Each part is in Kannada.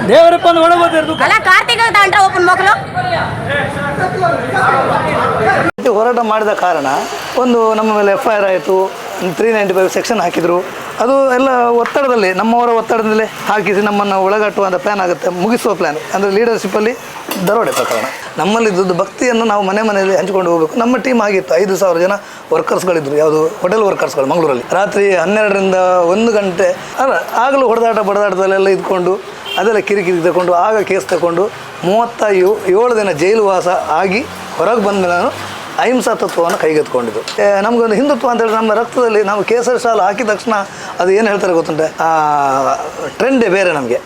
ದೇವರಪ್ಪನ ಒಳಗೋದಿರ್ದು ಅಲ್ಲ ಕಾರ್ತಿಕ ದಾಂಡ್ರ ಓಪನ್ ಮಕ್ಕಳು ಹೋರಾಟ ಮಾಡಿದ ಕಾರಣ ಒಂದು ನಮ್ಮ ಮೇಲೆ FIR ಆಯಿತು, 395 ಸೆಕ್ಷನ್ ಹಾಕಿದರು. ಅದು ಎಲ್ಲ ಒತ್ತಡದಲ್ಲಿ, ನಮ್ಮವರ ಒತ್ತಡದಲ್ಲೇ ಹಾಕಿಸಿ ನಮ್ಮನ್ನು ಒಳಗಟ್ಟುವಂಥ ಪ್ಲ್ಯಾನ್ ಆಗುತ್ತೆ, ಮುಗಿಸುವ ಪ್ಲ್ಯಾನ್ ಅಂದರೆ ಲೀಡರ್ಶಿಪ್ಪಲ್ಲಿ ದರೋಡೆ ಪ್ರಕರಣ. ನಮ್ಮಲ್ಲಿದ್ದು ಭಕ್ತಿಯನ್ನು ನಾವು ಮನೆಯಲ್ಲಿ ಹಂಚಿಕೊಂಡು ಹೋಗಬೇಕು. ನಮ್ಮ ಟೀಮ್ ಆಗಿತ್ತು, 5,000 ಜನ ವರ್ಕರ್ಸ್ಗಳಿದ್ದರು. ಯಾವುದು ಹೋಟೆಲ್ ವರ್ಕರ್ಸ್ಗಳು ಮಂಗಳೂರಲ್ಲಿ. ರಾತ್ರಿ 12ರಿಂದ 1 ಗಂಟೆ ಅಲ್ಲ ಆಗಲೂ ಬಡದಾಟದಲ್ಲೆಲ್ಲ ಇದ್ಕೊಂಡು ಅದೆಲ್ಲ ಕಿರಿಕಿರಿ ತಗೊಂಡು ಆಗ ಕೇಸ್ ತಗೊಂಡು 37 ದಿನ ಜೈಲು ವಾಸ ಆಗಿ ಹೊರಗೆ ಬಂದ ಮೇಲೆ ನಾನು ಅಹಿಂಸಾ ತತ್ವವನ್ನು ಕೈಗೆತ್ಕೊಂಡಿದ್ದು. ನಮಗೊಂದು ಹಿಂದುತ್ವ ಅಂತ ಹೇಳಿದ್ರೆ ನಮ್ಮ ರಕ್ತದಲ್ಲಿ ನಾವು ಕೇಸರಿ ಶಾಲು ಹಾಕಿದ ತಕ್ಷಣ ಅದು ಏನು ಹೇಳ್ತಾರೆ ಗೊತ್ತುಂಟೆ, ಟ್ರೆಂಡೇ ಬೇರೆ ನಮಗೆ.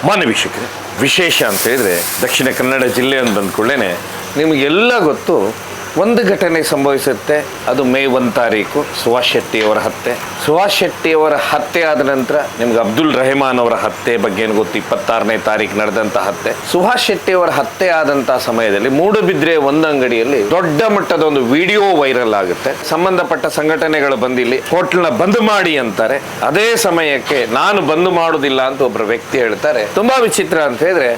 ಮಾನ್ಯ ವೀಕ್ಷಕರೇ, ವಿಶೇಷ ಅಂತ ಹೇಳಿದರೆ ದಕ್ಷಿಣ ಕನ್ನಡ ಜಿಲ್ಲೆ ಅಂತ ಬಂದ್ಕೊಳ್ಳೇ ನಿಮಗೆಲ್ಲ ಗೊತ್ತು, ಒಂದು ಘಟನೆ ಸಂಭವಿಸುತ್ತೆ. ಅದು ಮೇ 1 ತಾರೀಕು ಸುಭಾಷ್ ಶೆಟ್ಟಿಯವರ ಹತ್ಯೆ. ಸುಭಾಷ್ ಶೆಟ್ಟಿಯವರ ಹತ್ಯೆ ಆದ ನಂತರ ನಿಮ್ಗೆ ಅಬ್ದುಲ್ ರೆಹಮಾನ್ ಅವರ ಹತ್ಯೆ ಬಗ್ಗೆ ಏನು ಗೊತ್ತು, 26ನೇ ತಾರೀಕು ನಡೆದಂಥ ಹತ್ಯೆ. ಸುಭಾಷ್ ಶೆಟ್ಟಿಯವರ ಹತ್ಯೆ ಆದಂಥ ಸಮಯದಲ್ಲಿ ಮೂಡುಬಿದ್ರೆ ಒಂದು ಅಂಗಡಿಯಲ್ಲಿ ದೊಡ್ಡ ಮಟ್ಟದ ಒಂದು ವಿಡಿಯೋ ವೈರಲ್ ಆಗುತ್ತೆ. ಸಂಬಂಧಪಟ್ಟ ಸಂಘಟನೆಗಳು ಬಂದಿಲ್ಲಿ ಹೋಟ್ಲ್ನ ಬಂದ್ ಮಾಡಿ ಅಂತಾರೆ. ಅದೇ ಸಮಯಕ್ಕೆ ನಾನು ಬಂದ್ ಮಾಡುವುದಿಲ್ಲ ಅಂತ ಒಬ್ಬರು ವ್ಯಕ್ತಿ ಹೇಳ್ತಾರೆ. ತುಂಬಾ ವಿಚಿತ್ರ ಅಂತ ಹೇಳಿದ್ರೆ,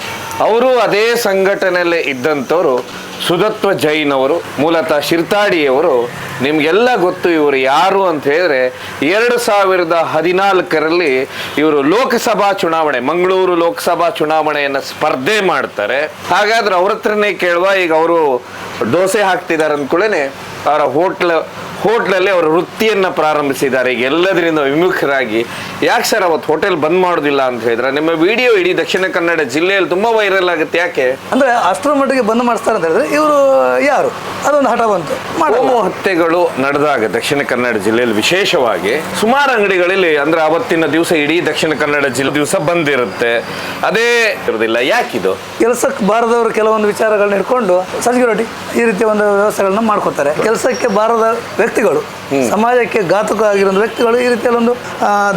ಅವರು ಅದೇ ಸಂಘಟನೆಯಲ್ಲೇ ಇದ್ದಂಥವ್ರು ಸುಧತ್ವ ಜೈನ್ ಅವರು, ಮೂಲತಃ ಶಿರ್ತಾಡಿಯವರು. ನಿಮ್ಗೆಲ್ಲ ಗೊತ್ತು ಇವರು ಯಾರು ಅಂತ ಹೇಳಿದ್ರೆ, 2014ರಲ್ಲಿ ಇವರು ಲೋಕಸಭಾ ಚುನಾವಣೆ, ಮಂಗಳೂರು ಲೋಕಸಭಾ ಚುನಾವಣೆಯನ್ನು ಸ್ಪರ್ಧೆ ಮಾಡ್ತಾರೆ. ಹಾಗಾದ್ರೆ ಅವ್ರ ಹತ್ರನೇ ಕೇಳುವ, ಈಗ ಅವರು ದೋಸೆ ಹಾಕ್ತಿದ್ದಾರೆ ಅಂದ್ಕೊಳ್ಳೇನೆ ಅವರ ಹೋಟ್ಲಲ್ಲಿ ಅವರು ವೃತ್ತಿಯನ್ನು ಪ್ರಾರಂಭಿಸಿದ್ದಾರೆ. ಈಗ ಎಲ್ಲದರಿಂದ ವಿಮುಖರಾಗಿ, ಯಾಕೆ ಸರ್ ಅವತ್ತು ಹೋಟೆಲ್ ಬಂದ್ ಮಾಡೋದಿಲ್ಲ ಅಂತ ಹೇಳಿದ್ರೆ, ನಿಮ್ಮ ವಿಡಿಯೋ ಇಡೀ ದಕ್ಷಿಣ ಕನ್ನಡ ಜಿಲ್ಲೆಯಲ್ಲಿ ತುಂಬಾ ವೈರಲ್ ಆಗುತ್ತೆ. ಯಾಕೆ ಅಂದರೆ ಅಷ್ಟರ ಮಟ್ಟಿಗೆ ಬಂದ್ ಮಾಡಿಸ್ತಾರೆ ಅಂತ ಹೇಳಿದ್ರೆ ಇವರು ಯಾರು, ಅದೊಂದು ಹಠ ಬಂತು. ಕೋಮು ಹತ್ಯೆಗಳು ನಡೆದಾಗ ದಕ್ಷಿಣ ಕನ್ನಡ ಜಿಲ್ಲೆಯಲ್ಲಿ ವಿಶೇಷವಾಗಿ ಸುಮಾರು ಅಂಗಡಿಗಳಲ್ಲಿ, ಅಂದ್ರೆ ಅವತ್ತಿನ ದಿವಸ ಇಡೀ ದಕ್ಷಿಣ ಕನ್ನಡ ಜಿಲ್ಲೆ ದಿವಸ ಬಂದಿರುತ್ತೆ, ಅದೇ ಇರೋದಿಲ್ಲ. ಯಾಕಿದು? ಕೆಲಸಕ್ಕೆ ಬಾರದವರು ಕೆಲವೊಂದು ವಿಚಾರಗಳನ್ನ ಇಟ್ಕೊಂಡು ಸೆಕ್ಯೂರಿಟಿ ಈ ರೀತಿಯ ಒಂದು ವ್ಯವಸ್ಥೆಗಳನ್ನ ಮಾಡ್ಕೊತಾರೆ. ಕೆಲಸಕ್ಕೆ ಬಾರದ ವ್ಯಕ್ತಿಗಳು, ಸಮಾಜಕ್ಕೆ ಘಾತಕ ಆಗಿರೋ ವ್ಯಕ್ತಿಗಳು ಈ ರೀತಿಯಲ್ಲಿ ಒಂದು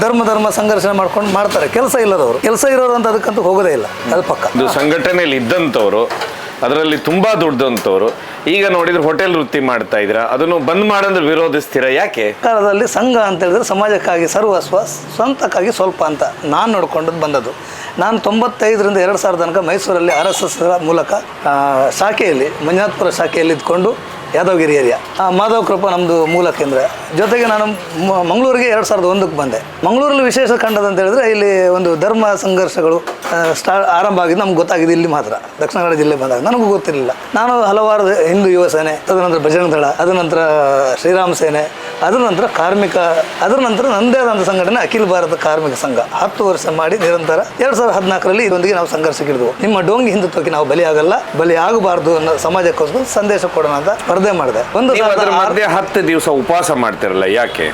ಧರ್ಮ ಸಂಘರ್ಷಣೆ ಮಾಡ್ಕೊಂಡು ಮಾಡ್ತಾರೆ. ಕೆಲಸ ಇಲ್ಲದವರು, ಕೆಲಸ ಇರೋರು ಅಂತ ಅದಕ್ಕಂತೂ ಹೋಗೋದೇ ಇಲ್ಲ, ಅದು ಪಕ್ಕ. ಇದು ಸಂಘಟನೆಯಲ್ಲಿ ಇದ್ದಂಥವ್ರು, ಅದರಲ್ಲಿ ತುಂಬಾ ದುಡ್ದಂಥವ್ರು, ಈಗ ನೋಡಿದ್ರೆ ಹೋಟೆಲ್ ವೃತ್ತಿ ಮಾಡ್ತಾ ಇದ್ರ, ಅದನ್ನು ಬಂದ್ ಮಾಡೋದ್ರ ವಿರೋಧಿಸ್ತೀರಾ? ಯಾಕೆ? ಕಾಲದಲ್ಲಿ ಸಂಘ ಅಂತ ಹೇಳಿದ್ರೆ ಸಮಾಜಕ್ಕಾಗಿ ಸರ್ವಸ್ವ, ಸ್ವಂತಕ್ಕಾಗಿ ಸ್ವಲ್ಪ ಅಂತ ನಾನು ನೋಡ್ಕೊಂಡು ಬಂದದ್ದು. ನಾನು 95ರಿಂದ 2000 ತನಕ ಮೈಸೂರಲ್ಲಿ RSS ಮೂಲಕ ಶಾಖೆಯಲ್ಲಿ, ಮಂಜುನಾಥಪುರ ಶಾಖೆಯಲ್ಲಿ ಇದ್ಕೊಂಡು ಯಾದವಗಿರಿ ಏರಿಯಾ, ಮಾಧವ ಕೃಪಾ ನಮ್ಮದು ಮೂಲ ಕೇಂದ್ರ. ಜೊತೆಗೆ ನಾನು ಮಂಗಳೂರಿಗೆ 2001ಕ್ಕೆ ಬಂದೆ. ಮಂಗಳೂರಲ್ಲಿ ವಿಶೇಷ ಕಂಡದಂತ ಹೇಳಿದ್ರೆ, ಇಲ್ಲಿ ಒಂದು ಧರ್ಮ ಸಂಘರ್ಷಗಳು ಆರಂಭ ಆಗಿದ್ದು ನಮ್ಗೆ ಗೊತ್ತಾಗಿದೆ ಇಲ್ಲಿ ಮಾತ್ರ. ದಕ್ಷಿಣ ಕನ್ನಡ ಜಿಲ್ಲೆ ಬಂದಾಗ ನನಗೂ ಗೊತ್ತಿರಲಿಲ್ಲ. ನಾನು ಹಲವಾರು ಹಿಂದೂ ಯುವ ಸೇನೆ, ತದನಂತರ ಬಜರಂಗ ದಳ, ಅದರ ನಂತರ ಶ್ರೀರಾಮ ಸೇನೆ, ಅದರ ನಂತರ ಕಾರ್ಮಿಕ, ಅದರ ನಂತರ ನನ್ನದೇ ಆದಂಥ ಸಂಘಟನೆ ಅಖಿಲ ಭಾರತ ಕಾರ್ಮಿಕ ಸಂಘ 10 ವರ್ಷ ಮಾಡಿ ನಿರಂತರ 2014ರಲ್ಲಿ ಇದರೊಂದಿಗೆ ನಾವು ಸಂಘರ್ಷಕ್ಕಿಳಿದ್ವು. ನಿಮ್ಮ ಡೋಂಗಿ ಹಿಂದುತ್ವಕ್ಕೆ ನಾವು ಬಲಿಯಾಗಲ್ಲ, ಬಲಿಯಾಗಬಾರ್ದು ಅನ್ನೋ ಸಮಾಜಕ್ಕೋಸ್ಕರ ಸಂದೇಶ ಕೊಡೋಣ ಅಂತ ಸ್ಪರ್ಧೆ ಮಾಡಿದೆ. 10 ದಿವಸ ಉಪವಾಸ ಮಾಡ್ತಿರಲ್ಲ, ಯಾಕೆ?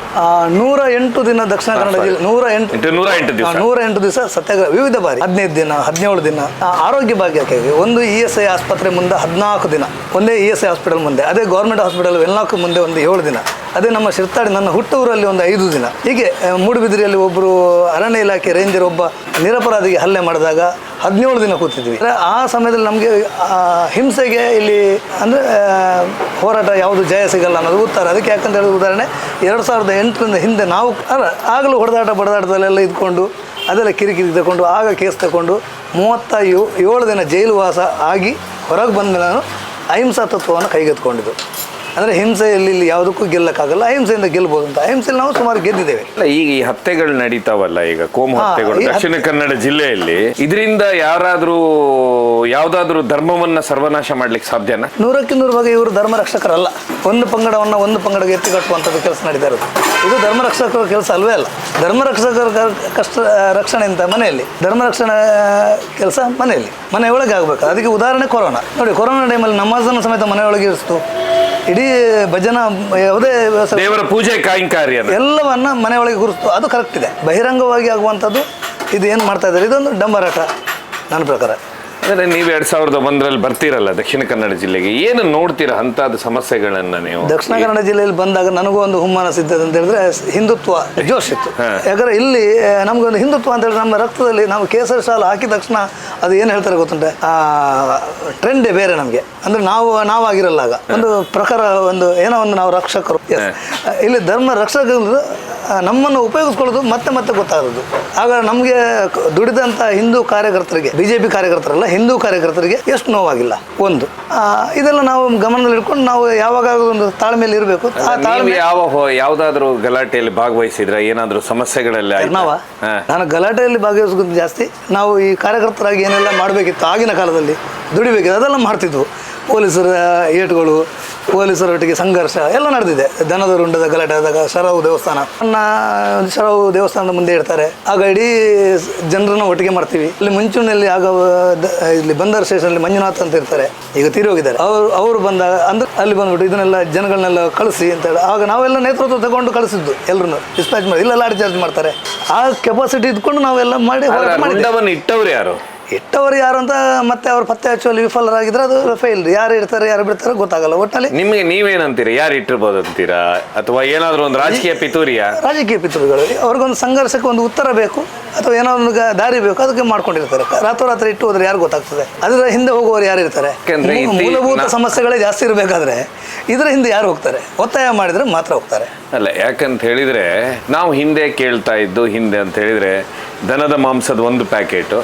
108 ದಿನ ದಕ್ಷಿಣ ಕನ್ನಡ ಜಿಲ್ಲೆ 108 ದಿವಸ ಸತ್ಯಾಗ್ರಹ, ವಿವಿಧ ಬಾರಿ 15 ದಿನ 17 ದಿನ. ಆರೋಗ್ಯ ಭಾಗ್ಯಕ್ಕೆ ಒಂದು ESI ಆಸ್ಪತ್ರೆ ಮುಂದೆ 14 ದಿನ, ಒಂದೇ ESI ಹಾಸ್ಪಿಟಲ್ ಮುಂದೆ, ಅದೇ ಗೌರ್ಮೆಂಟ್ ಹಾಸ್ಪಿಟಲ್ ವೆನ್ಲಾಕ್ ಮುಂದೆ ಒಂದು 7 ದಿನ, ಅದೇ ನಮ್ಮ ಶಿರ್ತಾಡಿ ನನ್ನ ಹುಟ್ಟೂರಲ್ಲಿ ಒಂದು 5 ದಿನ. ಹೀಗೆ ಮೂಡುಬಿದಿರೆಯಲ್ಲಿ ಒಬ್ಬರು ಅರಣ್ಯ ಇಲಾಖೆ ರೇಂಜರ್ ಒಬ್ಬ ನಿರಪರಾಧಿಗೆ ಹಲ್ಲೆ ಮಾಡಿದಾಗ 17 ದಿನ ಕೂತಿದ್ವಿ. ಆ ಸಮಯದಲ್ಲಿ ನಮಗೆ ಹಿಂಸೆಗೆ ಇಲ್ಲಿ ಅಂದರೆ ಹೋರಾಟ ಯಾವುದು ಜಯ ಸಿಗಲ್ಲ ಅನ್ನೋದು ಉತ್ತರ. ಅದಕ್ಕೆ ಯಾಕಂತ ಹೇಳಿದ ಉದಾಹರಣೆ, 2008ರಿಂದ ಹಿಂದೆ ನಾವು ಆಗಲೂ ಬಡದಾಟದಲ್ಲೆಲ್ಲ ಇದ್ಕೊಂಡು ಅದೆಲ್ಲ ಕಿರಿಕಿರಿ ತಗೊಂಡು ಆಗ ಕೇಸ್ ತಗೊಂಡು 37 ದಿನ ಜೈಲು ವಾಸ ಆಗಿ ಹೊರಗೆ ಬಂದ ಮೇಲೆ ನಾನು ಅಹಿಂಸಾ ತತ್ವವನ್ನು ಕೈಗೆತ್ಕೊಂಡಿದ್ದು. ಅಂದರೆ ಹಿಂಸೆಯಲ್ಲಿ ಇಲ್ಲಿ ಯಾವುದಕ್ಕೂ ಗೆಲ್ಲಕ್ಕಾಗಲ್ಲ, ಅಹಿಂಸೆಯಿಂದ ಗೆಲ್ಬೋದು ಅಂತ. ಅಹಿಂಸೆಯಲ್ಲಿ ನಾವು ಸುಮಾರು ಗೆದ್ದಿದ್ದೇವೆ. ಅಲ್ಲ, ಈಗ ಈ ಹತ್ಯೆಗಳು ನಡೀತಾವಲ್ಲ, ಈಗ ಕೋಮು ಹತ್ಯೆಗಳು ಈ ದಕ್ಷಿಣ ಕನ್ನಡ ಜಿಲ್ಲೆಯಲ್ಲಿ, ಇದರಿಂದ ಯಾರಾದ್ರೂ ಯಾವ್ದಾದ್ರು ಧರ್ಮವನ್ನ ಸರ್ವನಾಶ ಮಾಡ್ಲಿಕ್ಕೆ ಸಾಧ್ಯನಾ? 100ಕ್ಕೆ 100 ಭಾಗ ಇವರು ಧರ್ಮ ರಕ್ಷಕರಲ್ಲ. ಒಂದು ಪಂಗಡವನ್ನು ಒಂದು ಪಂಗಡಕ್ಕೆ ಎತ್ತಿಕಟ್ಟುವಂಥದ್ದು ಕೆಲಸ ನಡೀತಾ ಇರೋದು. ಇದು ಧರ್ಮ ರಕ್ಷಕರ ಕೆಲಸ ಅಲ್ವೇ ಅಲ್ಲ. ಧರ್ಮ ರಕ್ಷಕರ ಕಷ್ಟ ರಕ್ಷಣೆ ಅಂತ ಮನೆಯಲ್ಲಿ, ಧರ್ಮ ರಕ್ಷಣೆ ಕೆಲಸ ಮನೆಯಲ್ಲಿ, ಮನೆಯೊಳಗೆ ಆಗಬೇಕು. ಅದಕ್ಕೆ ಉದಾಹರಣೆ ಕೊರೋನಾ ನೋಡಿ. ಕೊರೋನಾ ಟೈಮಲ್ಲಿ ನಮಾಜನ್ನು ಸಮೇತ ಮನೆಯೊಳಗೆ ಇರಿಸ್ತು. ಇಡೀ ಭಜನ ಯಾವುದೇ ದೇವರ ಪೂಜೆ ಕಾಯಿಂಕಾರ್ಯ ಎಲ್ಲವನ್ನ ಮನೆಯೊಳಗೆ ಗುರುಸ್ತು. ಅದು ಕರೆಕ್ಟ್ ಇದೆ. ಬಹಿರಂಗವಾಗಿ ಆಗುವಂಥದ್ದು ಇದು ಏನು ಮಾಡ್ತಾ ಇದ್ದಾರೆ, ಇದೊಂದು ಡಂಬರಾಟ ನನ್ನ ಪ್ರಕಾರ. ಅಂದರೆ ನೀವು 2001ರಲ್ಲಿ ಬರ್ತೀರಲ್ಲ ದಕ್ಷಿಣ ಕನ್ನಡ ಜಿಲ್ಲೆಗೆ, ಏನು ನೋಡ್ತೀರಾ ಅಂಥದ್ದು ಸಮಸ್ಯೆಗಳನ್ನು ನೀವು? ದಕ್ಷಿಣ ಕನ್ನಡ ಜಿಲ್ಲೆಯಲ್ಲಿ ಬಂದಾಗ ನನಗೂ ಒಂದು ಹುಮ್ಮನಸ್ ಇದ್ದದ್ದು ಅಂತ ಹೇಳಿದ್ರೆ ಹಿಂದುತ್ವ ಜೋಶ್ ಇತ್ತು. ಯಾಕಂದರೆ ಇಲ್ಲಿ ನಮಗೊಂದು ಹಿಂದುತ್ವ ಅಂತ ಹೇಳಿದ್ರೆ ನಮ್ಮ ರಕ್ತದಲ್ಲಿ ನಾವು ಕೇಸರಿ ಶಾಲು ಹಾಕಿದ ತಕ್ಷಣ ಅದು ಏನು ಹೇಳ್ತಾರೆ ಗೊತ್ತುಂಟೆ, ಟ್ರೆಂಡೇ ಬೇರೆ ನಮಗೆ. ಅಂದರೆ ನಾವಾಗಿರಲ್ಲ ಆಗ ಒಂದು ಪ್ರಕಾರ, ಒಂದು ಏನೋ ಒಂದು ನಾವು ರಕ್ಷಕರು. ಇಲ್ಲಿ ಧರ್ಮ ರಕ್ಷಕರು ನಮ್ಮನ್ನು ಉಪಯೋಗಿಸ್ಕೊಳ್ಳೋದು ಮತ್ತೆ ಮತ್ತೆ ಗೊತ್ತಾಗೋದು. ಆಗ ನಮಗೆ ದುಡಿದಂಥ ಹಿಂದೂ ಕಾರ್ಯಕರ್ತರಿಗೆ, BJP ಕಾರ್ಯಕರ್ತರಲ್ಲ, ಹಿಂದೂ ಕಾರ್ಯಕರ್ತರಿಗೆ ಎಷ್ಟು ನೋವಾಗಿಲ್ಲ. ಒಂದು ಇದೆಲ್ಲ ನಾವು ಗಮನದಲ್ಲಿ ಇಟ್ಕೊಂಡು ನಾವು ಯಾವಾಗ ಒಂದು ತಾಳ್ಮೆಯಲ್ಲಿ ಇರಬೇಕು. ಆ ತಾಳ್ಮೆ ಯಾವುದಾದ್ರೂ ಗಲಾಟೆಯಲ್ಲಿ ಭಾಗವಹಿಸಿದ್ರೆ ಏನಾದರೂ ಸಮಸ್ಯೆಗಳಲ್ಲಿ ನಾನು ಗಲಾಟೆಯಲ್ಲಿ ಭಾಗವಹಿಸೋದು ಜಾಸ್ತಿ. ನಾವು ಈ ಕಾರ್ಯಕರ್ತರಾಗಿ ಏನೆಲ್ಲ ಮಾಡಬೇಕಿತ್ತು ಆಗಿನ ಕಾಲದಲ್ಲಿ, ದುಡಿಬೇಕಿತ್ತು, ಅದೆಲ್ಲ ಮಾಡ್ತಿದ್ವು. ಪೊಲೀಸರ ಏಟುಗಳು, ಪೊಲೀಸರೊಟ್ಟಿಗೆ ಸಂಘರ್ಷ ಎಲ್ಲ ನಡೆದಿದೆ. ದನದ ರುಂಡದ ಗಲಾಟೆ ಆದಾಗ ಶರವು ದೇವಸ್ಥಾನ, ಶರವು ದೇವಸ್ಥಾನದ ಮುಂದೆ ಇಡ್ತಾರೆ. ಆಗ ಇಡೀ ಜನರನ್ನು ಒಟ್ಟಿಗೆ ಮಾಡ್ತೀವಿ. ಇಲ್ಲಿ ಮುಂಚೂಣಿಯಲ್ಲಿ ಆಗ ಇಲ್ಲಿ ಬಂದರ್ ಸ್ಟೇಷನಲ್ಲಿ ಮಂಜುನಾಥ್ ಅಂತ ಇರ್ತಾರೆ, ಈಗ ತೀರಿ ಹೋಗಿದ್ದಾರೆ. ಅವರು ಬಂದಾಗ ಅಂದ್ರೆ ಅಲ್ಲಿ ಬಂದ್ಬಿಟ್ಟು ಇದನ್ನೆಲ್ಲ ಜನಗಳನ್ನೆಲ್ಲ ಕಳಿಸಿ ಅಂತ ಹೇಳಿ ಆಗ ನಾವೆಲ್ಲ ನೇತೃತ್ವ ತಗೊಂಡು ಕಳಿಸಿದ್ದು. ಎಲ್ಲರೂ ಡಿಸ್ಪ್ಯಾಚ್ ಮಾಡಿ, ಇಲ್ಲೆಲ್ಲ ಲಾಠಿ ಚಾರ್ಜ್ ಮಾಡ್ತಾರೆ. ಆ ಕೆಪಾಸಿಟಿ ಇದ್ಕೊಂಡು ನಾವೆಲ್ಲ ಮಾಡಿ ಇಟ್ಟವ್ರು ಯಾರು ಇಟ್ಟವರು ಯಾರು ಅಂತ ಮತ್ತೆ ಅವ್ರು ಪತ್ತೆ ಹಚ್ಚುವಲ್ಲಿ ವಿಫಲರಾಗಿದ್ರೆ ಅದು ಫೇಲ್. ಯಾರು ಇಡ್ತಾರೆ ಯಾರು ಬಿಡ್ತಾರೆ ಗೊತ್ತಾಗಲ್ಲ. ಒಟ್ಟಿನಲ್ಲಿ ನಿಮಗೆ ನೀವೇನಂತೀರಿ, ಯಾರು ಇಟ್ಟಿರ್ಬೋದು ಅಂತೀರಾ, ಅಥವಾ ಏನಾದರೂ ಒಂದು ರಾಜಕೀಯ ಪಿತೂರಿಯಾ? ರಾಜಕೀಯ ಪಿತೂರಿಗಳು. ಅವ್ರಿಗೊಂದು ಸಂಘರ್ಷಕ್ಕೆ ಒಂದು ಉತ್ತರ ಬೇಕು ಅಥವಾ ಏನೋ ಒಂದು ದಾರಿ ಬೇಕು, ಅದಕ್ಕೆ ಮಾಡ್ಕೊಂಡಿರ್ತಾರೆ. ರಾತ್ರೋರಾತ್ರಿ ಇಟ್ಟು ಹೋದ್ರೆ ಯಾರು ಗೊತ್ತಾಗ್ತದೆ? ಅದರ ಹಿಂದೆ ಹೋಗುವವರು ಯಾರು ಇರ್ತಾರೆ? ಮೂಲಭೂತ ಸಮಸ್ಯೆಗಳೇ ಜಾಸ್ತಿ ಇರಬೇಕಾದ್ರೆ ಇದರ ಹಿಂದೆ ಯಾರು ಹೋಗ್ತಾರೆ? ಒತ್ತಾಯ ಮಾಡಿದ್ರೆ ಮಾತ್ರ ಹೋಗ್ತಾರೆ. ಅಲ್ಲ, ಯಾಕಂತ ಹೇಳಿದ್ರೆ ನಾವು ಹಿಂದೆ ಕೇಳ್ತಾ ಇದ್ದು, ಹಿಂದೆ ಅಂತ ಹೇಳಿದ್ರೆ ದನದ ಮಾಂಸದ ಒಂದು ಪ್ಯಾಕೆಟು,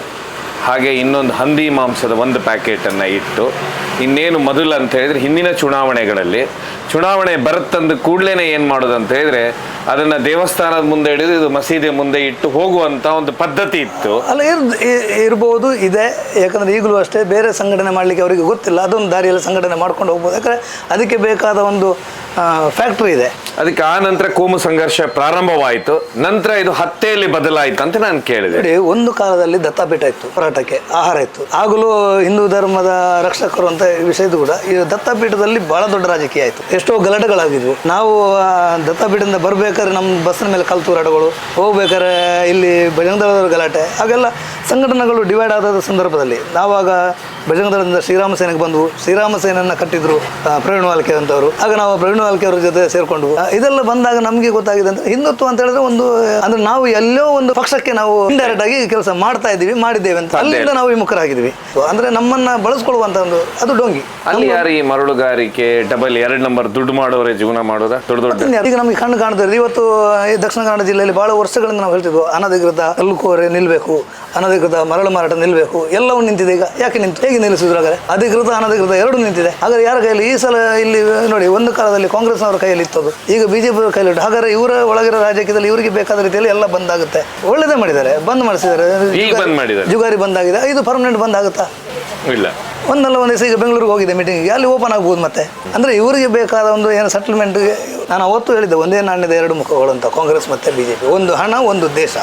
ಹಾಗೆ ಇನ್ನೊಂದು ಹಂದಿ ಮಾಂಸದ ಒಂದು ಪ್ಯಾಕೆಟನ್ನು ಇಟ್ಟು, ಇನ್ನೇನು ಮೊದಲು ಅಂತ ಹೇಳಿದ್ರೆ ಹಿಂದಿನ ಚುನಾವಣೆಗಳಲ್ಲಿ ಚುನಾವಣೆ ಬರುತ್ತಂದು ಕೂಡಲೇ ಏನು ಮಾಡೋದು ಅಂತ ಹೇಳಿದ್ರೆ ಅದನ್ನು ದೇವಸ್ಥಾನದ ಮುಂದೆ ಹಿಡಿದು ಇದು ಮಸೀದಿ ಮುಂದೆ ಇಟ್ಟು ಹೋಗುವಂಥ ಒಂದು ಪದ್ಧತಿ ಇತ್ತು. ಅಲ್ಲ, ಇರ್ಬೋದು, ಇದೆ. ಯಾಕಂದರೆ ಈಗಲೂ ಅಷ್ಟೇ ಬೇರೆ ಸಂಘಟನೆ ಮಾಡಲಿಕ್ಕೆ ಅವರಿಗೆ ಗೊತ್ತಿಲ್ಲ. ಅದೊಂದು ದಾರಿಯಲ್ಲಿ ಸಂಘಟನೆ ಮಾಡ್ಕೊಂಡು ಹೋಗ್ಬೋದು. ಯಾಕಂದರೆ ಅದಕ್ಕೆ ಬೇಕಾದ ಒಂದು ಫ್ಯಾಕ್ಟ್ರಿ ಇದೆ. ಅದಕ್ಕೆ ಆ ನಂತರ ಕೋಮು ಸಂಘರ್ಷ ಪ್ರಾರಂಭವಾಯಿತು, ನಂತರ ಇದು ಹತ್ಯೆಯಲ್ಲಿ ಬದಲಾಯಿತು ಅಂತ ನಾನು ಕೇಳಿದೆ. ಒಂದು ಕಾಲದಲ್ಲಿ ದತ್ತಾಪೀಠ ಇತ್ತು, ಹೋರಾಟಕ್ಕೆ ಆಹಾರ ಇತ್ತು. ಆಗಲೂ ಹಿಂದೂ ಧರ್ಮದ ರಕ್ಷಕರು ಅಂತ ವಿಷಯದ ಕೂಡ ಈ ದತ್ತಾಪೀಠದಲ್ಲಿ ಬಹಳ ದೊಡ್ಡ ರಾಜಕೀಯ ಆಯಿತು. ಎಷ್ಟೋ ಗಲಾಟೆಗಳಾಗಿದ್ವು. ನಾವು ದತ್ತಾಪೀಠದಿಂದ ಬರಬೇಕಾದ್ರೆ ನಮ್ಮ ಬಸ್ಸಿನ ಮೇಲೆ ಕಲ್ಲು ತೂರಾಟಗಳು, ಹೋಗ್ಬೇಕಾದ್ರೆ ಇಲ್ಲಿ ಬಜರಂಗದಳದವರ ಗಲಾಟೆ, ಹಾಗೆಲ್ಲ ಸಂಘಟನೆಗಳು ಡಿವೈಡ್ ಆದ ಸಂದರ್ಭದಲ್ಲಿ ನಾವಾಗ ಬಜರಂಗದಳದಿಂದ ಶ್ರೀರಾಮ ಸೇನೆಗೆ ಬಂದವು. ಶ್ರೀರಾಮ ಸೇನೆಯನ್ನು ಕಟ್ಟಿದ್ರು ಪ್ರವೀಣ್ ವಾಲ್ಕೆ ಅಂತವರು. ಆಗ ನಾವು ಪ್ರವೀಣ್ ವಾಲ್ಕೆ ಅವರ ಜೊತೆ ಸೇರ್ಕೊಂಡ್ವು. ಇದೆಲ್ಲ ಬಂದಾಗ ನಮಗೆ ಗೊತ್ತಾಗಿದೆ ಅಂದ್ರೆ ಹಿಂದುತ್ವ ಅಂತ ಹೇಳಿದ್ರೆ ಒಂದು ಅಂದ್ರೆ ನಾವು ಎಲ್ಲೋ ಒಂದು ಪಕ್ಷಕ್ಕೆ ನಾವು ಇಂಡೈರೆಕ್ಟ್ ಆಗಿ ಕೆಲಸ ಮಾಡ್ತಾ ಇದ್ದೀವಿ, ಮಾಡಿದ್ದೇವೆ ಅಂತ ಅಲ್ಲಿಂದ ನಾವು ವಿಮುಖರಾಗಿದ್ವಿ. ಅಂದ್ರೆ ನಮ್ಮನ್ನ ಬಳಸ್ಕೊಳ್ಳುವಂತ ಒಂದು ಅದು ಡೋಂಗಿ. ಅಲ್ಲಿ ಯಾರು ಈ ಮರಳುಗಾರಿಕೆ ಡಬಲ್ 2 ನಂಬರ್ ದುಡ್ಡು ಮಾಡೋರೇ ಜೀವನ ಮಾಡೋದ ದೊಡ್ಡ ದೊಡ್ಡ ಈಗ ನಮಗೆ ಕಣ್ಣು ಕಾಣ್ತಾರೆ. ಇವತ್ತು ಈ ದಕ್ಷಿಣ ಕನ್ನಡ ಜಿಲ್ಲೆಯಲ್ಲಿ ಬಹಳ ವರ್ಷಗಳಿಂದ ನಾವು ಹೇಳ್ತಿದ್ವು ಅನಧಿಕೃತ ಕಲ್ಲುಕೋರೆ ನಿಲ್ಬೇಕು, ಅನಧಿಕೃತ ಮರಳು ಮಾರಾಟ ನಿಲ್ಬೇಕು, ಎಲ್ಲವೂ ನಿಂತಿದೆ. ಈಗ ಯಾಕೆ ನಿಂತು ಹೇಗೆ ನಿಲ್ಲಿಸಿದ್ರು? ಹಾಗಾದ್ರೆ ಅಧಿಕೃತ ಅನಧಿಕೃತ ಎರಡು ನಿಂತಿದೆ. ಹಾಗಾದ್ರೆ ಯಾರ ಕೈಯಲ್ಲಿ ಈ ಸಲ ಇಲ್ಲಿ ನೋಡಿ, ಒಂದು ಕಾಲದಲ್ಲಿ ಕಾಂಗ್ರೆಸ್ನವರ ಕೈಯಲ್ಲಿ ಇತ್ತದು, ಈಗ ಬಿಜೆಪಿ ಕೈಯಲ್ಲಿ ಇಟ್ಟು. ಹಾಗಾದ್ರೆ ಇವರ ಒಳಗಿರೋ ರಾಜಕೀಯದಲ್ಲಿ ಇವರಿಗೆ ಬೇಕಾದ ರೀತಿಯಲ್ಲಿ ಎಲ್ಲ ಬಂದಾಗುತ್ತೆ. ಒಳ್ಳೇದೇ ಮಾಡಿದ್ದಾರೆ, ಬಂದ್ ಮಾಡಿಸಿದ್ದಾರೆ. ಜುಗಾರಿ ಬಂದಾಗಿದೆ, ಇದು ಪರ್ಮನೆಂಟ್ ಬಂದ್ ಆಗುತ್ತಾ? ಇಲ್ಲ. ಒಂದಲ್ಲ ಒಂದು ದಿವಸ ಈಗ ಬೆಂಗಳೂರಿಗೆ ಹೋಗಿದೆ ಮೀಟಿಂಗಿಗೆ, ಅಲ್ಲಿ ಓಪನ್ ಆಗ್ಬೋದು. ಮತ್ತೆ ಅಂದರೆ ಇವರಿಗೆ ಬೇಕಾದ ಒಂದು ಏನು ಸೆಟಲ್ಮೆಂಟ್ಗೆ ನಾನು ಅವತ್ತು ಹೇಳಿದ್ದೆ, ಒಂದೇ ನಾಣ್ಯದ 2 ಮುಖಗಳು ಅಂತ, ಕಾಂಗ್ರೆಸ್ ಮತ್ತು ಬಿಜೆಪಿ. ಒಂದು ಹಣ, ಒಂದು ದೇಶ.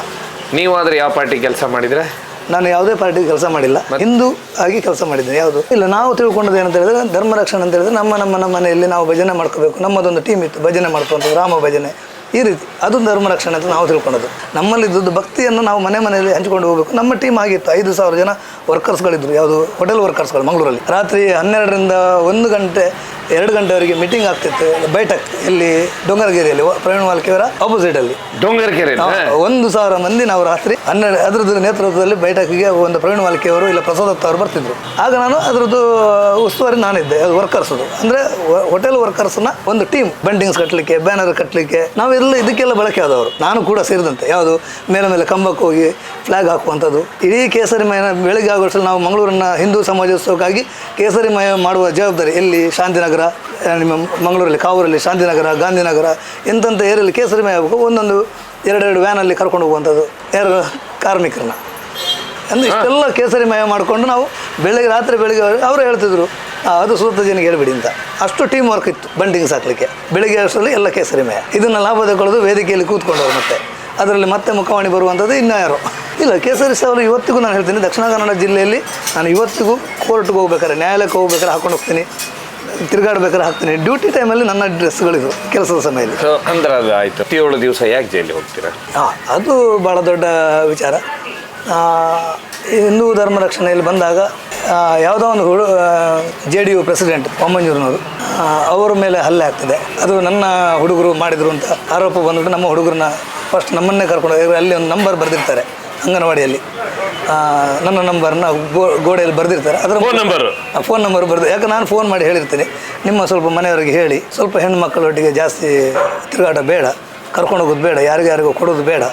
ನೀವಾದ್ರೆ ಯಾವ ಪಾರ್ಟಿ ಕೆಲಸ ಮಾಡಿದ್ರೆ? ನಾನು ಯಾವುದೇ ಪಾರ್ಟಿಗೆ ಕೆಲಸ ಮಾಡಿಲ್ಲ, ಹಿಂದೂ ಆಗಿ ಕೆಲಸ ಮಾಡಿದ್ದೀನಿ. ಯಾವುದು ಇಲ್ಲ. ನಾವು ತಿಳ್ಕೊಂಡದ್ದು ಏನಂತ ಹೇಳಿದ್ರೆ ಧರ್ಮ ರಕ್ಷಣೆ ಅಂತ ಹೇಳಿದ್ರೆ ನಮ್ಮ ಮನೆಯಲ್ಲಿ ನಾವು ಭಜನೆ ಮಾಡ್ಕೋಬೇಕು. ನಮ್ಮದೊಂದು ಟೀಮ್ ಇತ್ತು, ಭಜನೆ ಮಾಡ್ಕೊಂತ, ರಾಮ ಭಜನೆ, ಈ ರೀತಿ ಅದೊಂದು ಧರ್ಮ ರಕ್ಷಣೆ ಅಂತ ನಾವು ತಿಳ್ಕೊಂಡದ್ದು. ನಮ್ಮಲ್ಲಿದ್ದು ಭಕ್ತಿಯನ್ನು ನಾವು ಮನೆಯಲ್ಲಿ ಹಂಚ್ಕೊಂಡು ಹೋಗಬೇಕು. ನಮ್ಮ ಟೀಮ್ ಆಗಿತ್ತು, 5,000 ಜನ ವರ್ಕರ್ಸ್ಗಳಿದ್ರು. ಯಾವುದು ಹೋಟೆಲ್ ವರ್ಕರ್ಸ್ಗಳು ಮಂಗಳೂರಲ್ಲಿ. ರಾತ್ರಿ 12ರಿಂದ 1 ಗಂಟೆ 2 ಗಂಟೆವರೆಗೆ ಮೀಟಿಂಗ್ ಆಗ್ತಿತ್ತು. ಬೈಠಕ್ ಇಲ್ಲಿ ಡೊಂಗರಗಿರಿಯಲ್ಲಿ ಪ್ರವೀಣ್ ವಾಲ್ಕೆಯವರ ಆಪೋಸಿಟಲ್ಲಿ ಡೊಂಗರಗಿರಿ 1,000 ಮಂದಿ ನಾವು ರಾತ್ರಿ 12 ಅದರದ್ದು ನೇತೃತ್ವದಲ್ಲಿ ಬೈಠಕ್ಗೆ ಒಂದು ಪ್ರವೀಣ್ ವಾಲ್ಕೆಯವರು ಇಲ್ಲ ಪ್ರಸಾದ್ ದತ್ತ ಅವರು ಬರ್ತಿದ್ರು. ಆಗ ನಾನು ಅದರದ್ದು ಉಸ್ತುವಾರಿ ನಾನಿದ್ದೆ. ಅದು ವರ್ಕರ್ಸ್ದು ಅಂದರೆ ಹೋಟೆಲ್ ವರ್ಕರ್ಸ್ನ ಒಂದು ಟೀಮ್, ಬಂಡಿಂಗ್ಸ್ ಕಟ್ಟಲಿಕ್ಕೆ, ಬ್ಯಾನರ್ ಕಟ್ಟಲಿಕ್ಕೆ ನಾವೆಲ್ಲ ಇದಕ್ಕೆಲ್ಲ ಬಳಕೆ ಆದವರು, ನಾನು ಕೂಡ ಸೇರಿದಂತೆ. ಯಾವುದು ಮೇಲೆ ಕಂಬಕ್ಕೆ ಹೋಗಿ ಫ್ಲಾಗ್ ಹಾಕುವಂಥದ್ದು, ಇಡೀ ಕೇಸರಿಮಯ ಬೆಳಗ್ಗೆ ಆಗೋಷ್ಟರಲ್ಲಿ ನಾವು ಮಂಗಳೂರಿನ ಹಿಂದೂ ಸಮಾಜೋತ್ಸವಕ್ಕಾಗಿ ಕೇಸರಿಮಯ ಮಾಡುವ ಜವಾಬ್ದಾರಿ ಎಲ್ಲಿ ಶಾಂತಿನಗರ ನಗರ, ನಿಮ್ಮ ಮಂಗಳೂರಲ್ಲಿ ಕಾವೂರಲ್ಲಿ ಶಾಂತಿನಗರ, ಗಾಂಧಿನಗರ ಇಂಥಂಥ ಏರಿಯಲ್ಲಿ ಕೇಸರಿಮಯ ಆಗಬೇಕು. ಒಂದೊಂದು ಎರಡೆರಡು ವ್ಯಾನಲ್ಲಿ ಕರ್ಕೊಂಡು ಹೋಗುವಂಥದ್ದು ಯಾರು ಕಾರ್ಮಿಕರನ್ನ. ಅಂದರೆ ಇಷ್ಟೆಲ್ಲ ಕೇಸರಿಮಯ ಮಾಡಿಕೊಂಡು ನಾವು ರಾತ್ರಿ ಬೆಳಗ್ಗೆ ಅವರು ಹೇಳ್ತಿದ್ರು ಅದು ಸೂತ ಜನಿಗೆ ಹೇಳ್ಬಿಡಿ ಅಂತ. ಅಷ್ಟು ಟೀಮ್ ವರ್ಕ್ ಇತ್ತು ಬಂಡಿಂಗ್ಸ್ ಹಾಕಲಿಕ್ಕೆ. ಬೆಳಿಗ್ಗೆ ಅಷ್ಟರಲ್ಲಿ ಎಲ್ಲ ಕೇಸರಿಮಯ. ಇದನ್ನು ಲಾಭ ತಗೊಳ್ಳೋದು ವೇದಿಕೆಯಲ್ಲಿ ಕೂತ್ಕೊಂಡವರು ಮತ್ತೆ ಅದರಲ್ಲಿ ಮತ್ತೆ ಮುಖವಾಣಿ ಬರುವಂಥದ್ದು ಇನ್ಯಾರು ಇಲ್ಲ. ಕೇಸರಿ ಸಾವಲು ಇವತ್ತಿಗೂ ನಾನು ಹೇಳ್ತೀನಿ, ದಕ್ಷಿಣ ಕನ್ನಡ ಜಿಲ್ಲೆಯಲ್ಲಿ ನಾನು ಇವತ್ತಿಗೂ ಕೋರ್ಟ್ಗೆ ಹೋಗ್ಬೇಕಾದ್ರೆ, ನ್ಯಾಯಾಲಯಕ್ಕೆ ಹೋಗ್ಬೇಕಾದ್ರೆ ಹಾಕೊಂಡು ಹೋಗ್ತೀನಿ, ತಿರುಗಾಡ್ಬೇಕಾದ್ರೆ ಹಾಕ್ತೀನಿ. ಡ್ಯೂಟಿ ಟೈಮಲ್ಲಿ ನನ್ನ ಡ್ರೆಸ್ಗಳಿದು ಕೆಲಸದ ಸಮಯದಲ್ಲಿ. ಅಂದ್ರೆ ಅದು ಆಯಿತು. 7 ದಿವಸ ಯಾಕೆ ಜೈಲಿಗೆ ಹೋಗ್ತೀರಾ? ಅದು ಭಾಳ ದೊಡ್ಡ ವಿಚಾರ. ಹಿಂದೂ ಧರ್ಮ ರಕ್ಷಣೆಯಲ್ಲಿ ಬಂದಾಗ ಯಾವುದೋ ಒಂದು JDU ಪ್ರೆಸಿಡೆಂಟ್ ಪೊಮ್ಮಂಜೂರಿನವರು ಅವರ ಮೇಲೆ ಹಲ್ಲೆ ಆಗ್ತದೆ. ಅದು ನನ್ನ ಹುಡುಗರು ಮಾಡಿದರು ಅಂತ ಆರೋಪ ಬಂದ್ಬಿಟ್ಟು ನಮ್ಮ ಹುಡುಗರನ್ನ ಫಸ್ಟ್ ನಮ್ಮನ್ನೇ ಕರ್ಕೊಂಡು ಅಲ್ಲಿ ಒಂದು ನಂಬರ್ ಬರೆದಿರ್ತಾರೆ ಅಂಗನವಾಡಿಯಲ್ಲಿ. ನನ್ನ ನಂಬರ್ನ ಗೋಡೆಯಲ್ಲಿ ಬರೆದಿರ್ತಾರೆ. ಅದರ ಫೋನ್ ನಂಬರ್ ಬರೆದು, ಯಾಕೆ ನಾನು ಫೋನ್ ಮಾಡಿ ಹೇಳಿರ್ತೀನಿ, ನಿಮ್ಮ ಸ್ವಲ್ಪ ಮನೆಯವರಿಗೆ ಹೇಳಿ, ಸ್ವಲ್ಪ ಹೆಣ್ಣು ಮಕ್ಕಳೊಟ್ಟಿಗೆ ಜಾಸ್ತಿ ತಿರುಗಾಟ ಬೇಡ, ಕರ್ಕೊಂಡು ಹೋಗೋದು ಬೇಡ, ಯಾರಿಗೂ ಕೊಡೋದು ಬೇಡ,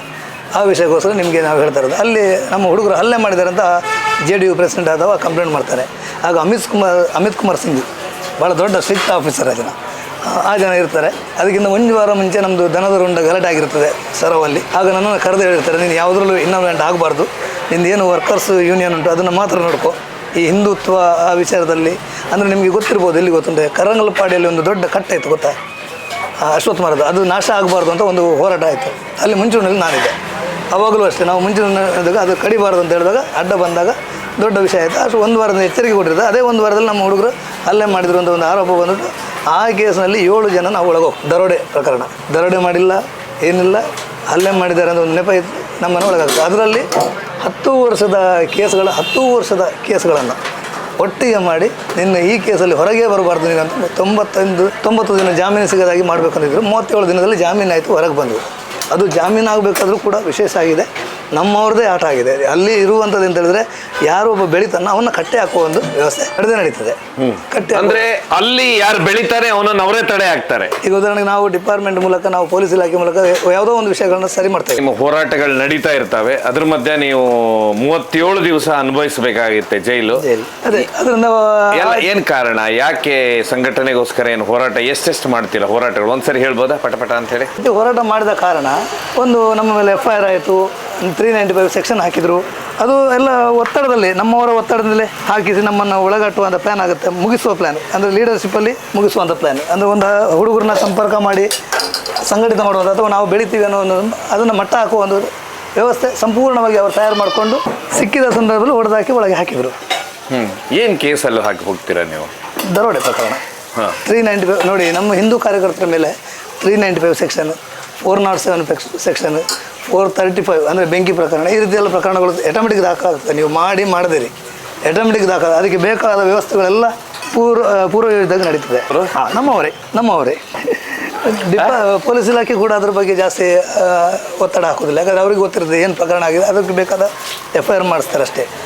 ಆ ವಿಷಯಕ್ಕೋಸ್ಕರ ನಿಮಗೆ ನಾವು ಹೇಳ್ತಾ ಇರೋದು. ಅಲ್ಲಿ ನಮ್ಮ ಹುಡುಗರು ಹಲ್ಲೆ ಮಾಡಿದ್ದಾರೆ ಅಂತ JDU ಪ್ರೆಸಿಡೆಂಟ್ ಆದವ ಕಂಪ್ಲೇಂಟ್ ಮಾಡ್ತಾರೆ. ಆಗ ಅಮಿತ್ ಕುಮಾರ್ ಸಿಂಗ್ ಭಾಳ ದೊಡ್ಡ ಸ್ಟ್ರಿಕ್ಟ್ ಆಫೀಸರ್ ಆ ಜನ ಇರ್ತಾರೆ. ಅದಕ್ಕಿಂತ 1 ವಾರ ಮುಂಚೆ ನಮ್ಮದು ದನದ ರುಂಡ ಗಲಾಟೆ ಆಗಿರ್ತದೆ ಸರವಲ್ಲಿ. ಆಗ ನನ್ನನ್ನು ಕರೆದು ಹೇಳಿರ್ತಾರೆ, ನೀನು ಯಾವುದ್ರಲ್ಲೂ ಇನ್ವಾಲ್ವ್ಮೆಂಟ್ ಆಗಬಾರ್ದು, ನಿಂದು ಏನು ವರ್ಕರ್ಸ್ ಯೂನಿಯನ್ ಉಂಟು ಅದನ್ನು ಮಾತ್ರ ನೋಡ್ಕೊ. ಈ ಹಿಂದುತ್ವ ಆ ವಿಚಾರದಲ್ಲಿ ಅಂದರೆ ನಿಮಗೆ ಗೊತ್ತಿರ್ಬೋದು, ಎಲ್ಲಿ ಗೊತ್ತುಂಟೆ, ಕರಂಗಲಪಾಡಿಯಲ್ಲಿ ಒಂದು ದೊಡ್ಡ ಕಟ್ಟೆ ಇತ್ತು ಗೊತ್ತಾ, ಅಶ್ವತ್ಥ ಮರದ, ಅದು ನಾಶ ಆಗಬಾರ್ದು ಅಂತ ಒಂದು ಹೋರಾಟ ಆಯಿತು. ಅಲ್ಲಿ ಮುಂಚೂಣಿಯಲ್ಲಿ ನಾನಿದ್ದೆ. ಅವಾಗಲೂ ಅಷ್ಟೇ ನಾವು ಮುಂಚೂಣಿದಾಗ ಅದು ಕಡಿಬಾರ್ದು ಅಂತ ಹೇಳಿದಾಗ ಅಡ್ಡ ಬಂದಾಗ ದೊಡ್ಡ ವಿಷಯ ಆಯಿತು. ಅಷ್ಟು 1 ವಾರದ ಎಚ್ಚರಿಕೆ ಕೊಟ್ಟಿರ್ತಾರೆ. ಅದೇ 1 ವಾರದಲ್ಲಿ ನಮ್ಮ ಹುಡುಗರು ಹಲ್ಲೆ ಮಾಡಿದ್ರು ಅಂತ ಒಂದು ಆರೋಪ ಬಂದ್ಬಿಟ್ಟು ಆ ಕೇಸ್ನಲ್ಲಿ 7 ಜನ ನಾವು ಒಳಗೋಗಿ ದರೋಡೆ ಪ್ರಕರಣ, ದರೋಡೆ ಮಾಡಿಲ್ಲ ಏನಿಲ್ಲ, ಹಲ್ಲೆ ಮಾಡಿದ್ದಾರೆ ಅಂತ ಒಂದು ನೆಪ ಇತ್ತು, ನಮ್ಮನ್ನು ಒಳಗಾಗ್ತದೆ. ಅದರಲ್ಲಿ 10 ವರ್ಷದ ಕೇಸ್ಗಳನ್ನು ಒಟ್ಟಿಗೆ ಮಾಡಿ ನಿನ್ನ ಈ ಕೇಸಲ್ಲಿ ಹೊರಗೆ ಬರಬಾರ್ದು ನೀನಂತ 90 ದಿನ ಜಾಮೀನು ಸಿಗೋದಾಗಿ ಮಾಡಬೇಕಂತಿದ್ರು. 37 ದಿನದಲ್ಲಿ ಜಾಮೀನು ಆಯಿತು, ಹೊರಗೆ ಬಂದವು. ಅದು ಜಾಮೀನು ಆಗಬೇಕಾದ್ರೂ ಕೂಡ ವಿಶೇಷ ಆಗಿದೆ, ನಮ್ಮವ್ರದ್ದೇ ಆಟ ಆಗಿದೆ. ಅಲ್ಲಿ ಇರುವಂಥದ್ದು ಅಂತ ಹೇಳಿದ್ರೆ ಯಾರು ಒಬ್ಬ ಬೆಳಿತಾನ ಅವನ್ನ ಕಟ್ಟೆ ಹಾಕುವ ಒಂದು ವ್ಯವಸ್ಥೆ ನಡೀತದೆ. ಕಟ್ಟೆ ಅಂದ್ರೆ ಅಲ್ಲಿ ಯಾರು ಬೆಳಿತಾರೆ ಅವನನ್ನು ಅವರೇ ತಡೆ ಹಾಕ್ತಾರೆ. ಈಗ ಉದಾಹರಣೆಗೆ ನಾವು ಡಿಪಾರ್ಟ್ಮೆಂಟ್ ಮೂಲಕ, ನಾವು ಪೊಲೀಸ್ ಇಲಾಖೆ ಮೂಲಕ ಯಾವುದೋ ಒಂದು ವಿಷಯಗಳನ್ನ ಸರಿ ಮಾಡ್ತೇವೆ. ನಿಮ್ಮ ಹೋರಾಟಗಳು ನಡೀತಾ ಇರ್ತವೆ, ಅದ್ರ ಮಧ್ಯೆ ನೀವು 37 ದಿವಸ ಅನುಭವಿಸಬೇಕಾಗಿತ್ತೆ ಜೈಲು. ಅದೇ ಅದರಿಂದ ಏನ್ ಕಾರಣ, ಯಾಕೆ ಸಂಘಟನೆಗೋಸ್ಕರ ಏನು ಹೋರಾಟ, ಎಷ್ಟೆಷ್ಟು ಮಾಡ್ತೀರಾ ಹೋರಾಟಗಳು ಒಂದ್ಸರಿ ಹೇಳ್ಬೋದಾ ಪಟಪಟ ಅಂತ ಹೇಳಿ? ಹೋರಾಟ ಮಾಡಿದ ಕಾರಣ ಒಂದು ನಮ್ಮ ಮೇಲೆ FIR ಆಯಿತು, 395 ಸೆಕ್ಷನ್ ಹಾಕಿದರು. ಅದು ಎಲ್ಲ ಒತ್ತಡದಲ್ಲಿ, ನಮ್ಮವರ ಒತ್ತಡದಲ್ಲಿ ಹಾಕಿಸಿ ನಮ್ಮನ್ನು ಒಳಗಟ್ಟುವಂಥ ಪ್ಲ್ಯಾನ್ ಆಗುತ್ತೆ, ಮುಗಿಸುವ ಪ್ಲ್ಯಾನ್, ಅಂದರೆ ಲೀಡರ್ಶಿಪ್ಪಲ್ಲಿ ಮುಗಿಸುವಂಥ ಪ್ಲ್ಯಾನ್. ಅಂದರೆ ಒಂದು ಹುಡುಗರನ್ನ ಸಂಪರ್ಕ ಮಾಡಿ ಸಂಘಟಿತ ಮಾಡುವಂಥ, ಅಥವಾ ನಾವು ಬೆಳಿತೀವಿ ಅನ್ನೋ ಒಂದು ಅದನ್ನು ಮಟ್ಟ ಹಾಕುವ ಒಂದು ವ್ಯವಸ್ಥೆ ಸಂಪೂರ್ಣವಾಗಿ ಅವರು ತಯಾರು ಮಾಡಿಕೊಂಡು ಸಿಕ್ಕಿದ ಸಂದರ್ಭದಲ್ಲಿ ಹೊಡೆದಾಕಿ ಒಳಗೆ ಹಾಕಿದರು. ಏನು ಕೇಸಲ್ಲೂ ಹಾಕಿ ಹೋಗ್ತೀರಾ ನೀವು? ದರೋಡೆ ಪ್ರಕರಣ 395 ನೋಡಿ, ನಮ್ಮ ಹಿಂದೂ ಕಾರ್ಯಕರ್ತರ ಮೇಲೆ 395 ಸೆಕ್ಷನ್, 407 ಸೆಕ್ಷನ್, 435 ಅಂದರೆ ಬೆಂಕಿ ಪ್ರಕರಣ, ಈ ರೀತಿಯೆಲ್ಲ ಪ್ರಕರಣಗಳು ಆಟೋಮೆಟಿಕ್ ದಾಖಲಾಗುತ್ತೆ. ನೀವು ಮಾಡದಿರಿ ಆಟೋಮೆಟಿಕ್ ದಾಖಲ, ಅದಕ್ಕೆ ಬೇಕಾದ ವ್ಯವಸ್ಥೆಗಳೆಲ್ಲ ಪೂರ್ವಯೋಜಿತವಾಗಿ ನಡೀತದೆ. ನಮ್ಮವರೇ ಪೊಲೀಸ್ ಇಲಾಖೆ ಕೂಡ ಅದ್ರ ಬಗ್ಗೆ ಜಾಸ್ತಿ ಒತ್ತಡ ಹಾಕೋದಿಲ್ಲ. ಯಾಕಂದರೆ ಅವ್ರಿಗೆ ಗೊತ್ತಿರುತ್ತೆ ಏನು ಪ್ರಕರಣ ಆಗಿದೆ, ಅದಕ್ಕೆ ಬೇಕಾದ FIR ಮಾಡಿಸ್ತಾರೆ ಅಷ್ಟೇ.